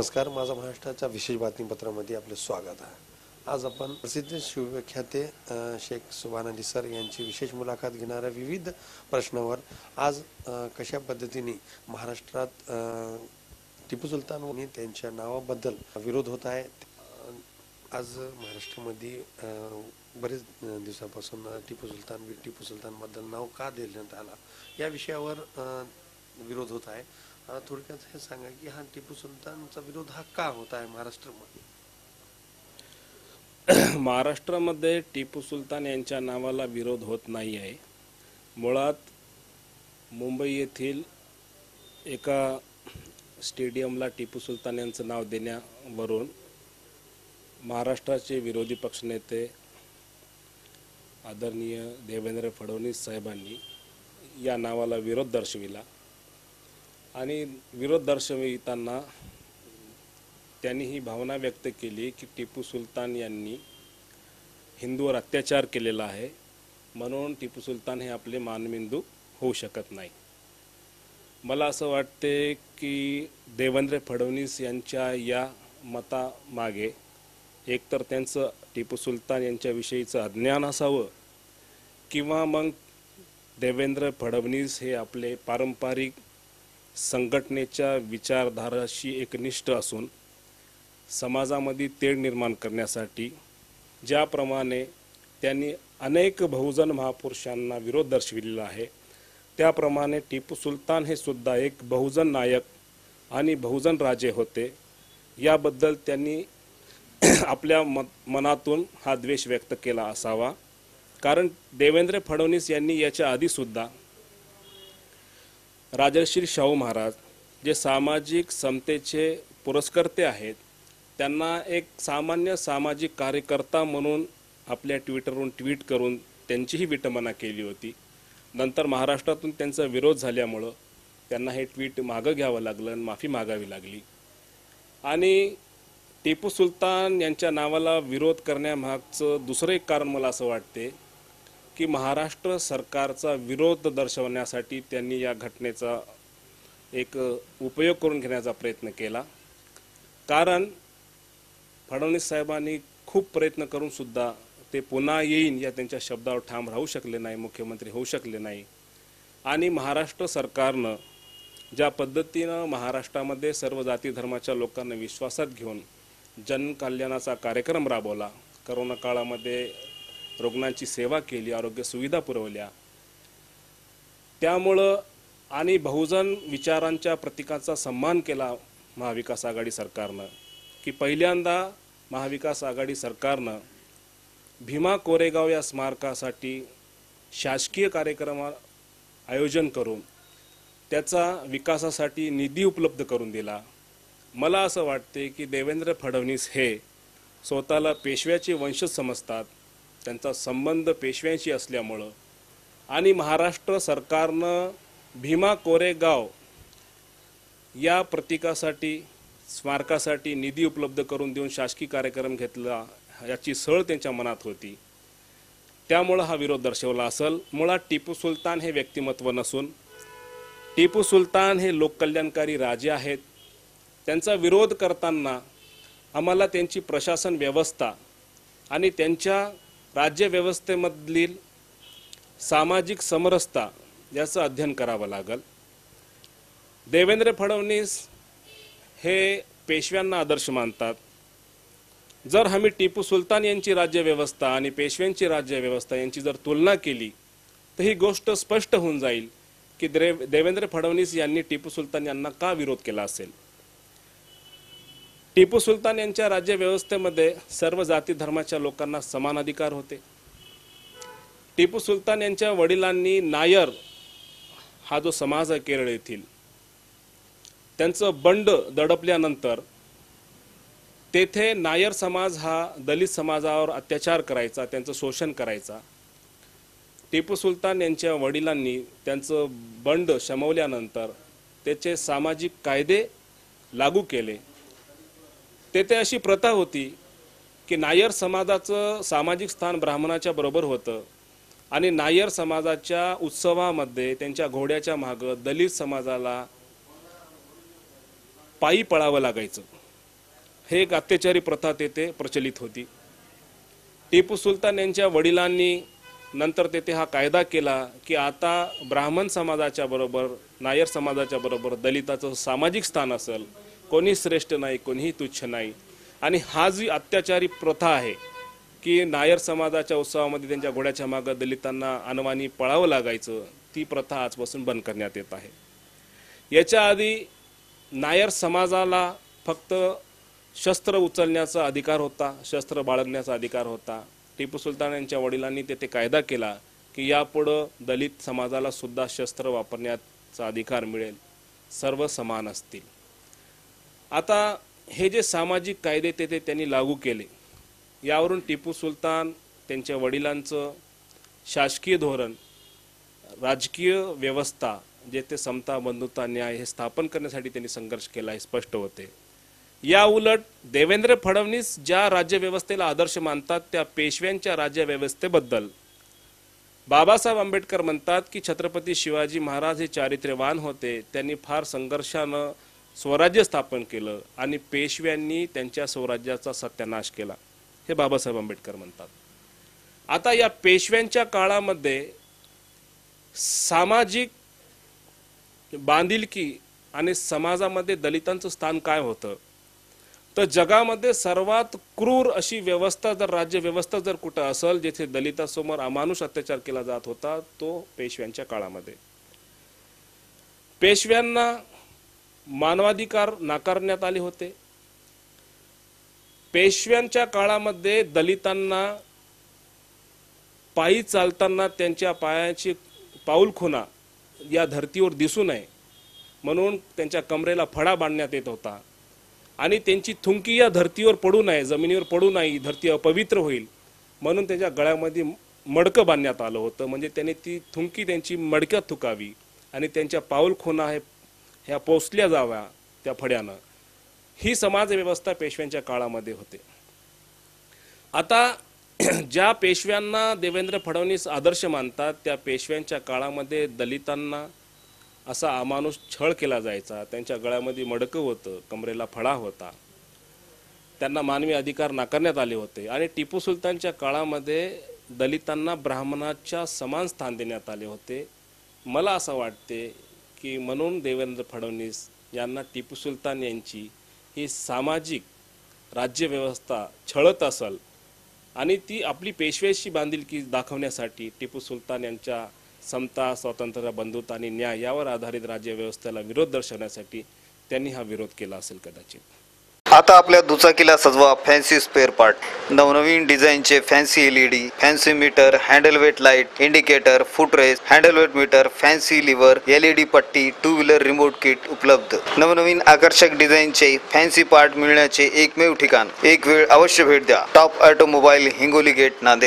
नमस्कार, माझा महाराष्ट्राच्या विशेष बातमीपत्रामध्ये आपले स्वागत आहे। आज आपण प्रसिद्ध शिवविख्याते शेख सुभान अली सर यांची विशेष मुलाखत घेणाऱ्या विविध प्रश्नावर आज कशा पद्धतीने महाराष्ट्रात टिपू सुलतान आणि त्यांच्या नावाबद्दल विरोध होत आहे। आज महाराष्ट्रामध्ये बरेच दिवसापासून टिपू सुलतान बद्दल नाव का देण्यात आला या विषयावर विरोध होत आहे। थोडक्यात हे सांगा की हा टिपू सुलतानचा विरोध हा का होत आहे महाराष्ट्रामध्ये? महाराष्ट्रामध्ये टिपू सुलतान यांच्या नावाला विरोध होत नाही आहे। मुळात मुंबई येथील एका स्टेडियमला टिपू सुलतान यांचं नाव देण्यावरून महाराष्ट्राचे विरोधी पक्षनेते आदरणीय देवेंद्र फडणवीस साहेबांनी या नावाला विरोध दर्शविला आणि विरोध दर्शविताना त्यांनी ही भावना व्यक्त केली की टिपू सुलतान यांनी हिंदूवर अत्याचार केलेला आहे, म्हणून टिपू सुलतान हे आपले मानबिंदू होऊ शकत नाही। मला असं वाटते की देवेंद्र फडणवीस यांच्या या मतामागे एकतर त्यांचं टिपू सुलतान यांच्याविषयीचं अज्ञान असावं किंवा मग देवेंद्र फडणवीस हे आपले पारंपरिक संघटनेच्या विचारधाराशी एकनिष्ठ असून समाजामध्ये तेढ निर्माण करण्यासाठी ज्याप्रमाणे त्यांनी अनेक बहुजन महापुरुषांना विरोध दर्शविलेला आहे, त्याप्रमाणे टिपू सुलतान हे सुद्धा एक बहुजन नायक आणि बहुजन राजे होते। याबद्दल त्यांनी आपल्या मनातून हा द्वेष व्यक्त केला असावा, कारण देवेंद्र फडणवीस यांनी याच्या आधी सुद्धा राजर्षी शाहू महाराज जे सामाजिक समतेचे पुरस्कर्ते आहेत त्यांना एक सामान्य सामाजिक कार्यकर्ता म्हणून आपल्या ट्विटरवरून ट्विट करून त्यांचीही विटंबना केली होती। नंतर महाराष्ट्रातून त्यांचा विरोध झाल्यामुळं त्यांना हे ट्विट मागं घ्यावं लागलं आणि माफी मागावी लागली। आणि टिपू सुलतान यांच्या नावाला विरोध करण्यामागचं दुसरं एक कारण मला असं वाटते की महाराष्ट्र सरकारचा विरोध दर्शवण्यासाठी त्यांनी या घटनेचा एक उपयोग करून घेण्याचा प्रयत्न केला। कारण फडणवीस साहेबांनी खूप प्रयत्न करून सुद्धा ते पुन्हा येईन या त्यांच्या शब्दावर ठाम राहू शकले नाही, मुख्यमंत्री होऊ शकले नाही। आणि महाराष्ट्र सरकारनं ज्या पद्धतीनं महाराष्ट्रामध्ये सर्व जाती धर्माच्या लोकांना विश्वासात घेऊन जनकल्याणाचा कार्यक्रम राबवला, करोना काळामध्ये रुग्णांची सेवा केली, आरोग्य सुविधा पुरवल्या, त्यामुळं आणि बहुजन विचारांच्या प्रतीकाचा सन्मान केला महाविकास आघाडी सरकारनं की पहिल्यांदा महाविकास आघाडी सरकारनं भीमा कोरेगाव या स्मारकासाठी शासकीय कार्यक्रम आयोजन करून त्याचा विकासासाठी निधी उपलब्ध करून दिला। मला असं वाटते की देवेंद्र फडणवीस हे स्वतःला पेशव्याचे वंशज समजतात, त्यांचा संबंध पेशव्यांशी असल्यामुळं आणि महाराष्ट्र सरकारनं भीमा कोरेगाव या प्रतीकासाठी स्मारकासाठी निधी उपलब्ध करून देऊन शासकीय कार्यक्रम घेतला याची सळ त्यांच्या मनात होती, त्यामुळं हा विरोध दर्शवला असेल। मुळात टिपू सुलतान हे व्यक्तिमत्व नसून टिपू सुलतान हे लोककल्याणकारी राजे आहेत। त्यांचा विरोध करताना आम्हाला त्यांची प्रशासन व्यवस्था आणि त्यांच्या राज्यव्यवस्थेमधील सामाजिक समरसता याचं अध्ययन करावं लागेल। देवेंद्र फडणवीस हे पेशव्यांना आदर्श मानतात। जर आम्ही टिपू सुलतान यांची राज्यव्यवस्था आणि पेशव्यांची राज्यव्यवस्था यांची जर तुलना केली तर ही गोष्ट स्पष्ट होऊन जाईल की देवेंद्र फडणवीस यांनी टिपू सुलतान यांना का विरोध केला असेल। टिपू सुलतान यांच्या राज्यव्यवस्थेमध्ये सर्व जाती धर्माच्या लोकांना समान अधिकार होते। टिपू सुलतान यांच्या वडिलांनी नायर हा जो समाज आहे केरळ येथील त्यांचं बंड दडपल्यानंतर तेथे नायर समाज हा दलित समाजावर अत्याचार करायचा, त्यांचं शोषण करायचा। टिपू सुलतान यांच्या वडिलांनी त्यांचं बंड शमवल्यानंतर त्याचे सामाजिक कायदे लागू केले। तेथे अशी प्रथा होती की नायर समाजाचं सामाजिक स्थान ब्राह्मणाच्या बरोबर होतं आणि नायर समाजाच्या उत्सवामध्ये त्यांच्या घोड्याच्या मागे दलित समाजाला पायी पळावं लागायचं। हे एक अत्याचारी प्रथा तेथे प्रचलित होती. टिपू सुलतान यांच्या वडिलांनी नंतर तेथे हा कायदा केला की आता ब्राह्मण समाजाच्या बरोबर, नायर समाजाच्या बरोबर दलिताचं सामाजिक स्थान असेल, कोणी श्रेष्ठ नाही, कोणीही तुच्छ नाही. आणि हा जी अत्याचारी प्रथा आहे की नायर समाजाच्या उत्सवामध्ये त्यांच्या घोड्याच्या मागं दलितांना अनवाणी पळावं लागायचं, ती प्रथा आजपासून बंद करण्यात येत आहे. याच्या आधी नायर समाजाला फक्त शस्त्र उचलण्याचा अधिकार होता, शस्त्र बाळगण्याचा अधिकार होता. टिपू सुलतान यांच्या वडिलांनी तेथे कायदा केला की यापुढं दलित समाजाला सुद्धा शस्त्र वापरण्याचा अधिकार मिळेल, सर्व समान असतील. आता हे जे सामाजिक कायदे तेथे त्यांनी लागू केले, यावरून टिपू सुलतान, त्यांच्या वडिलांचं शासकीय धोरण, राजकीय व्यवस्था जेथे समता, बंधुता, न्याय हे स्थापन करण्यासाठी त्यांनी संघर्ष केला हे स्पष्ट होते. या उलट देवेंद्र फडणवीस ज्या राज्यव्यवस्थेला आदर्श मानतात त्या पेशव्यांच्या राज्यव्यवस्थेबद्दल बाबासाहेब आंबेडकर म्हणतात की छत्रपती शिवाजी महाराज हे चारित्र्यवान होते, त्यांनी फार संघर्षानं स्वराज्य स्थापन केलं आणि पेशव्यांनी त्यांच्या स्वराज्याचा सत्यानाश केला, हे बाबासाहेब आंबेडकर म्हणतात. आता या पेशव्यांच्या काळामध्ये सामाजिक बांधिलकी आणि समाजामध्ये दलितांचं स्थान काय होतं, तर जगामध्ये सर्वात क्रूर अशी व्यवस्था जर, राज्य व्यवस्था जर कुठं असेल जिथे दलितांसमोर अमानुष अत्याचार केला जात होता, तो पेशव्यांच्या काळामध्ये. पेशव्यांना मानवाधिकार नाकारण्यात आले होते. पेशव्यांच्या काळामध्ये दलितांना पायी चालताना त्यांच्या पायाची पाऊलखुणा या धर्तीवर दिसू नये म्हणून त्यांच्या कमरेला फडा बांधण्यात येत होता आणि त्यांची थुंकी या धर्तीवर पडू नये, जमिनीवर पडू नये, धरती अपवित्र होईल म्हणून त्यांच्या गळ्यामध्ये मडकं बांधण्यात आलं होतं. म्हणजे त्याने ती थुंकी त्यांची मडक्यात थुकावी आणि त्यांच्या पाऊलखुणा ह्या पोचल्या जाव्या त्या फड्यानं. ही समाजव्यवस्था पेशव्यांच्या काळामध्ये होते. आता ज्या पेशव्यांना देवेंद्र फडणवीस आदर्श मानतात त्या पेशव्यांच्या काळामध्ये दलितांना असा अमानुष छळ केला जायचा, त्यांच्या गळ्यामध्ये मडकं होतं, कमरेला फडा होता, त्यांना मानवी अधिकार नाकारण्यात आले होते. आणि टिपू सुलतानच्या काळामध्ये दलितांना ब्राह्मणाच्या समान स्थान देण्यात आले होते. मला असं वाटते की म्हणून देवेंद्र फडणवीस यांना टिपू सुलतान यांची ही सामाजिक राज्यव्यवस्था छळत असेल आणि ती आपली पेशव्याशी बांधिलकी दाखवण्यासाठी टिपू सुलतान यांच्या समता, स्वातंत्र्य, बंधुता आणि न्याय यावर आधारित राज्यव्यवस्थेला विरोध दर्शवण्यासाठी त्यांनी हा विरोध केला असेल कदाचित. आता आपल्या दुचाकीला सजवा फॅन्सी स्पेअर पार्ट. नवनवीन डिझाईनचे fancy LED, fancy meter, handle weight light, indicator, footrest, handle weight meter, fancy lever, LED पट्टी, टू व्हीलर रिमोट किट उपलब्ध. नवनवीन आकर्षक डिझाईनचे फॅन्सी पार्ट मिळण्याचे एकमेव ठिकाण. एक वेळ अवश्य भेट द्या. Top automobile, Hingoli gate, Nanded.